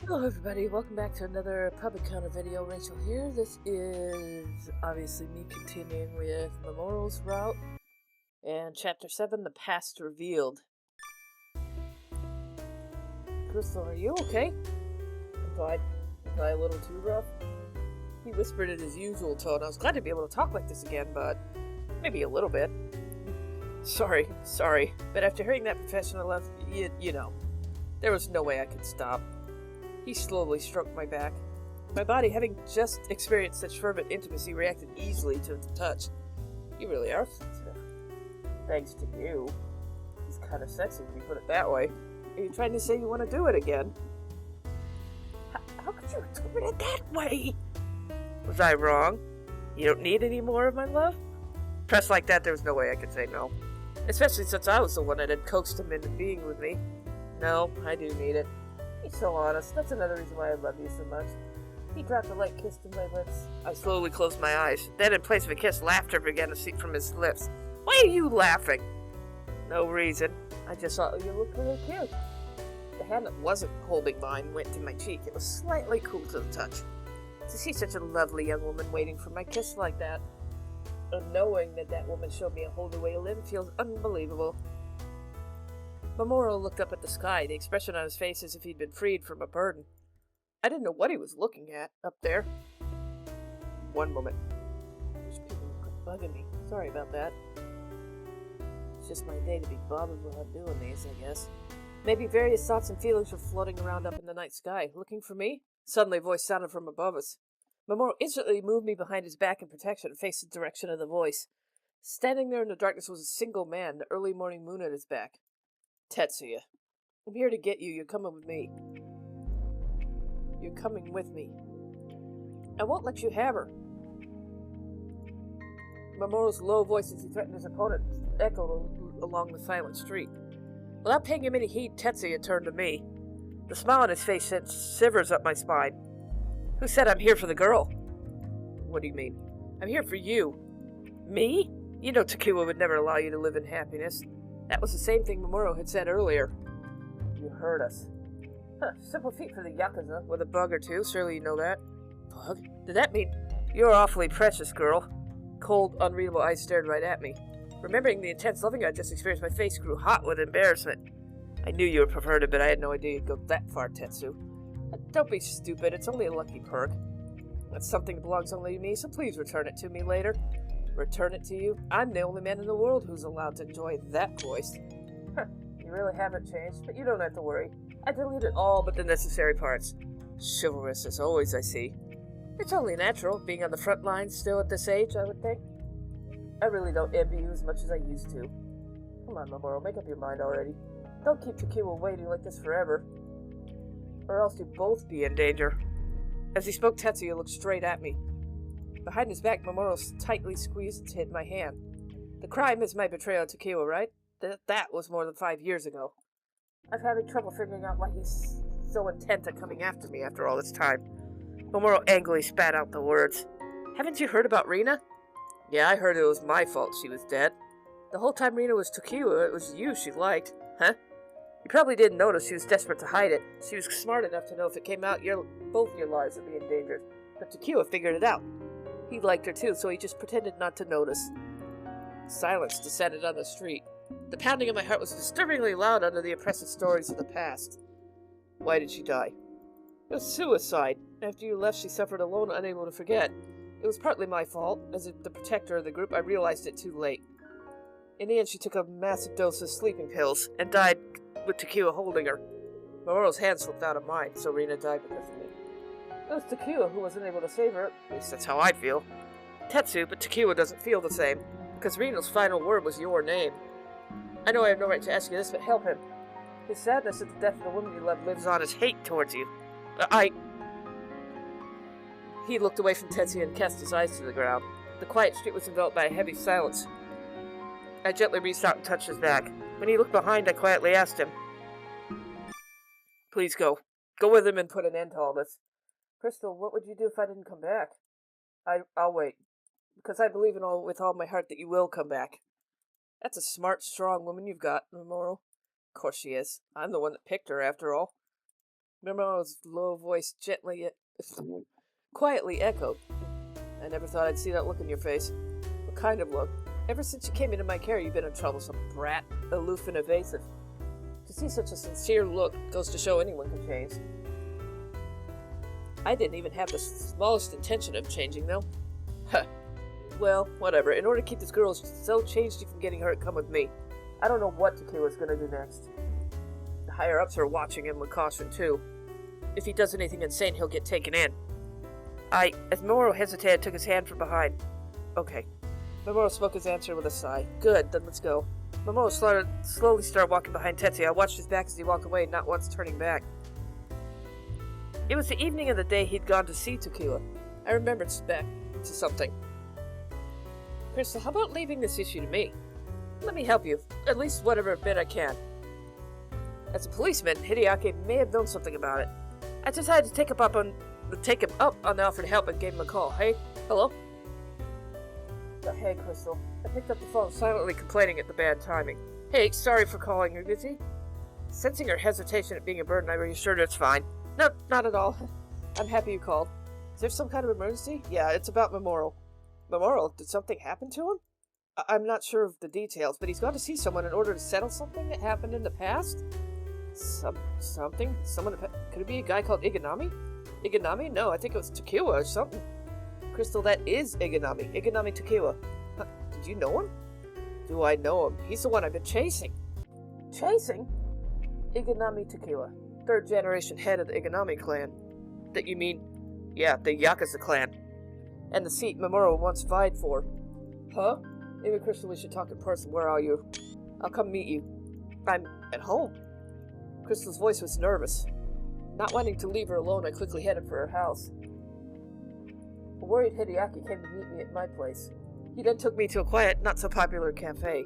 Hello everybody, welcome back to another pub encounter video. Rachel here. This is obviously me continuing with Mamoru's route and Chapter 7, The Past Revealed. Crystal, are you okay? Was I a little too rough? He whispered in his usual tone. I was glad to be able to talk like this again, but maybe a little bit. Sorry, but after hearing that professional left, you know, there was no way I could stop. He slowly stroked my back. My body, having just experienced such fervent intimacy, reacted easily to the touch. You really are sensitive. Thanks to you. He's kind of sexy if you put it that way. Are you trying to say you want to do it again? How could you interpret it that way? Was I wrong? You don't need any more of my love? Pressed like that, there was no way I could say no. Especially since I was the one that had coaxed him into being with me. No, I do need it. He's so honest. That's another reason why I love you so much. He dropped a light kiss to my lips. I slowly closed my eyes. Then, in place of a kiss, laughter began to seep from his lips. Why are you laughing? No reason. I just thought you looked really cute. The hand that wasn't holding mine went to my cheek. It was slightly cool to the touch. To see such a lovely young woman waiting for my kiss like that, and knowing that woman showed me a whole new way to live, feels unbelievable. Mamoru looked up at the sky, the expression on his face as if he'd been freed from a burden. I didn't know what he was looking at up there. One moment. There's people bugging me. Sorry about that. It's just my day to be bothered while I'm doing these, I guess. Maybe various thoughts and feelings were floating around up in the night sky. Looking for me? Suddenly a voice sounded from above us. Mamoru instantly moved me behind his back in protection and faced the direction of the voice. Standing there in the darkness was a single man, the early morning moon at his back. Tetsuya, I'm here to get you. You're coming with me. You're coming with me. I won't let you have her. Mamoru's low voice as he threatened his opponent echoed along the silent street. Without paying him any heed, Tetsuya turned to me. The smile on his face sent shivers up my spine. Who said I'm here for the girl? What do you mean? I'm here for you. Me? You know Takiwa would never allow you to live in happiness. That was the same thing Mamoru had said earlier. You heard us. Huh, simple feat for the Yakuza, with a bug or two, surely you know that. Bug? Did that mean... You're awfully precious, girl. Cold, unreadable eyes stared right at me. Remembering the intense loving I just experienced, my face grew hot with embarrassment. I knew you were perverted, but I had no idea you'd go that far, Tetsu. Don't be stupid, it's only a lucky perk. That's something that belongs only to me, so please return it to me later. Return it to you? I'm the only man in the world who's allowed to enjoy that voice. Huh, you really haven't changed, but you don't have to worry. I deleted all but the necessary parts. Chivalrous as always, I see. It's only natural, being on the front lines still at this age, I would think. I really don't envy you as much as I used to. Come on, Mamoru, make up your mind already. Don't keep Takiwa waiting like this forever. Or else you'll both be in danger. As he spoke, Tetsuya looked straight at me. Behind his back, Mamoru tightly squeezed and hid my hand. The crime is my betrayal of Takiwa, right? That was more than 5 years ago. I'm having trouble figuring out why he's so intent on coming after me after all this time. Mamoru angrily spat out the words. Haven't you heard about Rina? Yeah, I heard it was my fault she was dead. The whole time Rina was Takiwa, it was you she liked. Huh? You probably didn't notice she was desperate to hide it. She was smart enough to know if it came out, both your lives would be endangered. But Takiwa figured it out. He liked her too, so he just pretended not to notice. Silence descended on the street. The pounding of my heart was disturbingly loud under the oppressive stories of the past. Why did she die? It was suicide. After you left, she suffered alone, unable to forget. It was partly my fault. As the protector of the group, I realized it too late. In the end, she took a massive dose of sleeping pills and died with Takiwa holding her. Mamoru's hand slipped out of mine, so Rina died because of me. It was Takiwa who wasn't able to save her. At least that's how I feel. Tetsu, but Takiwa doesn't feel the same, because Rina's final word was your name. I know I have no right to ask you this, but help him. His sadness at the death of the woman you love lives on as hate towards you. He looked away from Tetsuya and cast his eyes to the ground. The quiet street was enveloped by a heavy silence. I gently reached out and touched his back. When he looked behind, I quietly asked him, Please go. Go with him and put an end to all this. Crystal, what would you do if I didn't come back? I'll wait. Because I believe with all my heart that you will come back. That's a smart, strong woman you've got, Mamoru. Of course she is. I'm the one that picked her, after all. Mamoru's low voice gently yet quietly echoed. I never thought I'd see that look in your face. What kind of look? Ever since you came into my care, you've been a troublesome brat, aloof and evasive. To see such a sincere look goes to show anyone can change. I didn't even have the smallest intention of changing, though. Huh. Well, whatever. In order to keep this girl so changed you from getting hurt, come with me. I don't know what Tequila's gonna do next. The higher-ups are watching him with caution, too. If he does anything insane, he'll get taken in. As Mamoru hesitated, took his hand from behind. Okay. Mamoru spoke his answer with a sigh. Good, then let's go. Mamoru slowly started walking behind Tetsuya. I watched his back as he walked away, not once turning back. It was the evening of the day he'd gone to see Tequila. I remembered back to something. Crystal, how about leaving this issue to me? Let me help you, at least whatever bit I can. As a policeman, Hideaki may have known something about it. I decided to take him up on the offer to help and gave him a call. Hey, hello? Hey, Crystal. I picked up the phone, silently complaining at the bad timing. Hey, sorry for calling. You're busy? Sensing her hesitation at being a burden, I reassured her it's fine. No, not at all. I'm happy you called. Is there some kind of emergency? Yeah, it's about Mamoru. Mamoru? Did something happen to him? I'm not sure of the details, but he's gone to see someone in order to settle something that happened in the past? Something? Could it be a guy called Iganami? Iganami? No, I think it was Tequila or something. Crystal, that is Iganami. Iganami Tequila. Huh, did you know him? Do I know him? He's the one I've been chasing. Chasing? Iganami Tequila. Third generation head of the Iganami clan. That you mean? Yeah, the Yakuza clan. And the seat Mamoru once vied for. Huh? Maybe, Crystal, we should talk in person. Where are you? I'll come meet you. I'm at home. Crystal's voice was nervous. Not wanting to leave her alone, I quickly headed for her house. A worried Hideaki came to meet me at my place. He then took me to a quiet, not-so-popular cafe.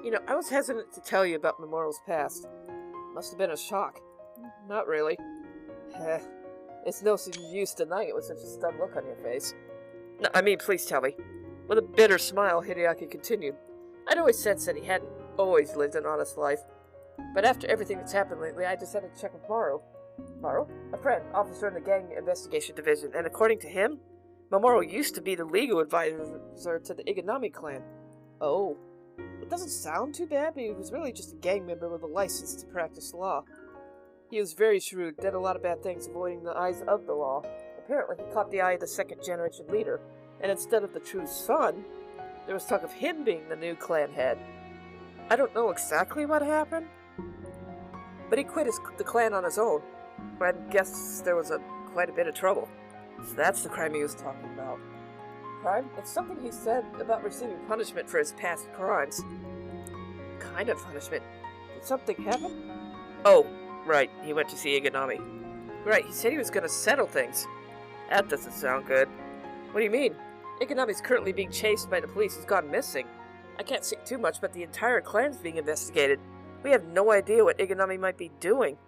You know, I was hesitant to tell you about Mamoru's past. Must have been a shock. Not really. It's no use denying it with such a stunned look on your face. No, I mean, please tell me. With a bitter smile, Hideaki continued. I'd always sensed that he hadn't always lived an honest life. But after everything that's happened lately, I decided to check with Mamoru. Mamoru? A friend, officer in the Gang Investigation Division, and according to him, Mamoru used to be the legal advisor to the Iganami clan. Oh. It doesn't sound too bad, but he was really just a gang member with a license to practice law. He was very shrewd, did a lot of bad things, avoiding the eyes of the law. Apparently, he caught the eye of the second-generation leader, and instead of the true son, there was talk of him being the new clan head. I don't know exactly what happened, but he quit the clan on his own. I guess there was quite a bit of trouble. So that's the crime he was talking about. Crime? It's something he said about receiving punishment for his past crimes. Kind of punishment? Did something happen? Oh, right, he went to see Iganami. Right, he said he was going to settle things. That doesn't sound good. What do you mean? Iganami's currently being chased by the police. He's gone missing. I can't say too much, but the entire clan's being investigated. We have no idea what Iganami might be doing.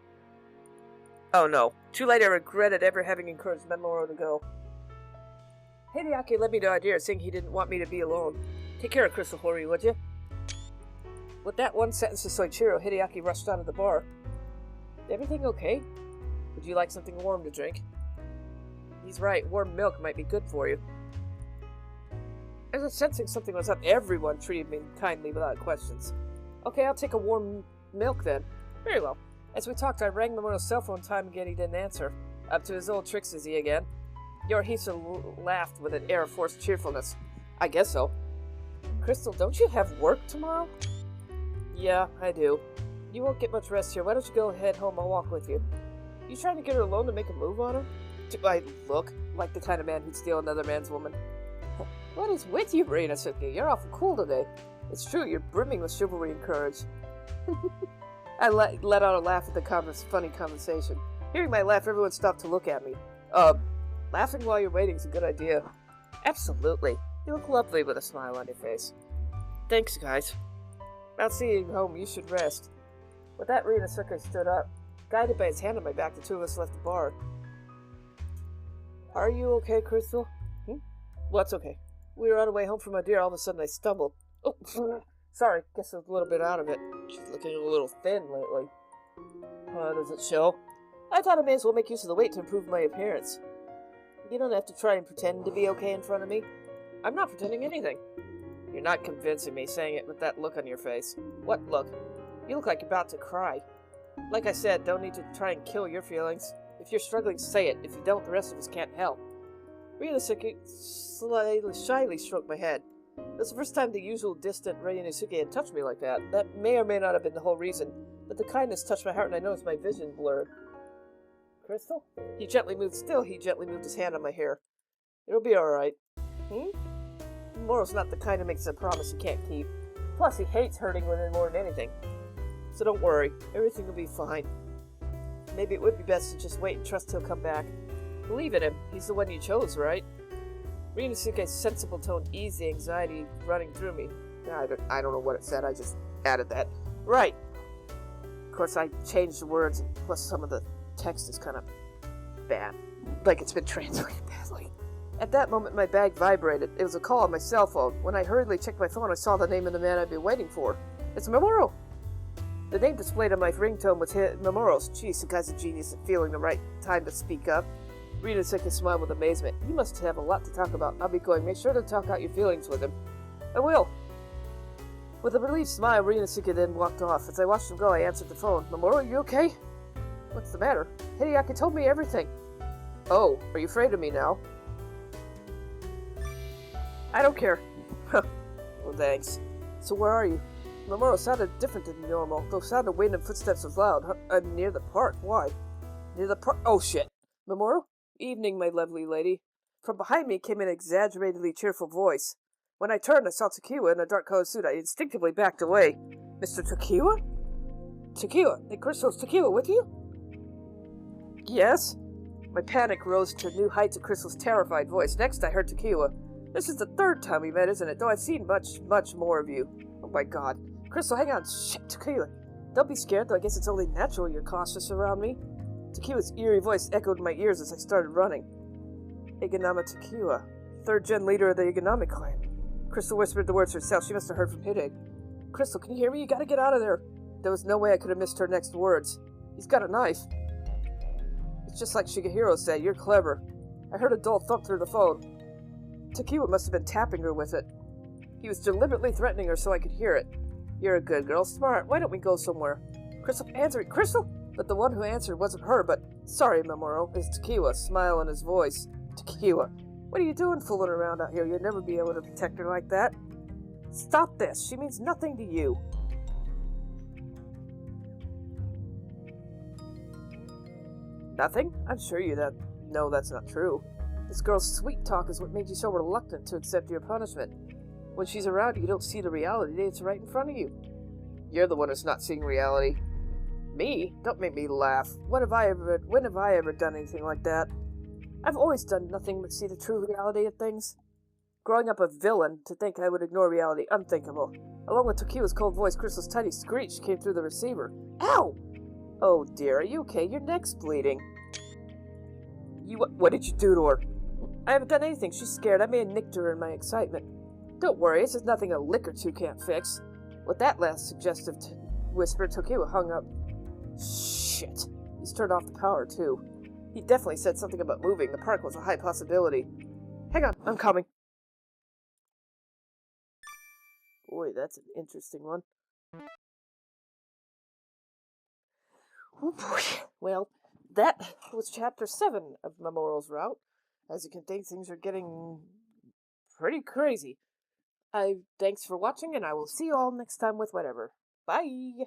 Oh no. Too late, I regretted ever having encouraged Mamoru to go. Hideaki led me to idea, saying he didn't want me to be alone. Take care of Crystal Hori, would you? With that one sentence to Soichiro, Hideaki rushed out of the bar. Everything okay? Would you like something warm to drink? He's right, warm milk might be good for you. As if sensing something was up, everyone treated me kindly without questions. Okay, I'll take a warm milk then. Very well. As we talked, I rang Mamoru's cell phone time again. He didn't answer. Up to his old tricks is he again? Yorihisa laughed with an air of forced cheerfulness. I guess so. Crystal, don't you have work tomorrow? Yeah, I do. You won't get much rest here. Why don't you go head home? I'll walk with you. You trying to get her alone to make a move on her? Do I look like the kind of man who'd steal another man's woman? What is with you, Reinasuke? You're awful cool today. It's true, you're brimming with chivalry and courage. I let out a laugh at the funny conversation. Hearing my laugh, everyone stopped to look at me. Laughing while you're waiting is a good idea. Absolutely. You look lovely with a smile on your face. Thanks, guys. I'll see you home. You should rest. With that, Reinasuke stood up. Guided by his hand on my back, the two of us left the bar. Are you okay, Crystal? What's okay? We were on our way home from my deer, all of a sudden I stumbled. Oh, sorry, guess I was a little bit out of it. She's looking a little thin lately. Does it show? I thought I may as well make use of the weight to improve my appearance. You don't have to try and pretend to be okay in front of me. I'm not pretending anything. You're not convincing me, saying it with that look on your face. What look? You look like you're about to cry. Like I said, don't need to try and kill your feelings. If you're struggling, say it. If you don't, the rest of us can't help. Ryunosuke shyly stroked my head. It was the first time the usual distant Ryunosuke had touched me like that. That may or may not have been the whole reason, but the kindness touched my heart and I noticed my vision blurred. Crystal? He gently moved his hand on my hair. It'll be alright. Mamoru's not the kind who makes a promise he can't keep. Plus, he hates hurting women more than anything. So don't worry, everything will be fine. Maybe it would be best to just wait and trust he'll come back. Believe in him, he's the one you chose, right? Ryunosuke's sensible tone eased the anxiety running through me. I don't know what it said, I just added that. Right. Of course, I changed the words, plus some of the text is kind of bad. Like it's been translated badly. At that moment, my bag vibrated. It was a call on my cell phone. When I hurriedly checked my phone, I saw the name of the man I'd been waiting for. It's Mamoru! The name displayed on my ringtone was Mamoru's. Geez, the guy's a genius at feeling the right time to speak up. Ryunosuke smiled with amazement. You must have a lot to talk about. I'll be going. Make sure to talk out your feelings with him. I will. With a relieved smile, Ryunosuke then walked off. As I watched him go, I answered the phone. Mamoru, you okay? What's the matter? Hideaki told me everything. Oh, are you afraid of me now? I don't care. Well, thanks. So where are you? Mamoru sounded different than normal, though sound of wind and footsteps was loud. I'm near the park. Why? Near the park? Oh, shit. Mamoru? Evening, my lovely lady. From behind me came an exaggeratedly cheerful voice. When I turned, I saw Takiwa in a dark-colored suit. I instinctively backed away. Mr. Takiwa? Takiwa? Hey, Crystal's Takiwa with you? Yes? My panic rose to new heights of Crystal's terrified voice. Next, I heard Takiwa. This is the third time we met, isn't it? Though I've seen much, much more of you. Oh my god. Crystal, hang on. Shit, Takiwa. Don't be scared, though I guess it's only natural you're cautious around me. Takiwa's eerie voice echoed in my ears as I started running. Iganama Takiwa, third-gen leader of the Iganami clan. Crystal whispered the words herself. She must have heard from Hideg. Crystal, can you hear me? You gotta get out of there. There was no way I could have missed her next words. He's got a knife. It's just like Shigehiro said. You're clever. I heard a dull thump through the phone. Takiwa must have been tapping her with it. He was deliberately threatening her so I could hear it. You're a good girl. Smart. Why don't we go somewhere? Crystal, answer it. Crystal? But the one who answered wasn't her, but... Sorry, Mamoru. It's Takiwa, smile in his voice. Takiwa. What are you doing fooling around out here? You'd never be able to protect her like that. Stop this. She means nothing to you. Nothing? I'm sure you know that's not true. This girl's sweet talk is what made you so reluctant to accept your punishment. When she's around, you don't see the reality. It's right in front of you. You're the one who's not seeing reality. Me? Don't make me laugh. When have I ever done anything like that? I've always done nothing but see the true reality of things. Growing up a villain, to think I would ignore reality, unthinkable. Along with Takiwa's cold voice, Crystal's tiny screech came through the receiver. Ow! Oh dear, are you okay? Your neck's bleeding. What did you do to her? I haven't done anything. She's scared. I may have nicked her in my excitement. Don't worry, this is nothing a lick or two can't fix. With that last suggestive whisper, Takiwa hung up. Shit. He's turned off the power, too. He definitely said something about moving. The park was a high possibility. Hang on, I'm coming. Boy, that's an interesting one. Oh boy. Well, that was Chapter 7 of Mamoru's Route. As you can think, things are getting pretty crazy. Thanks for watching, and I will see you all next time with whatever. Bye!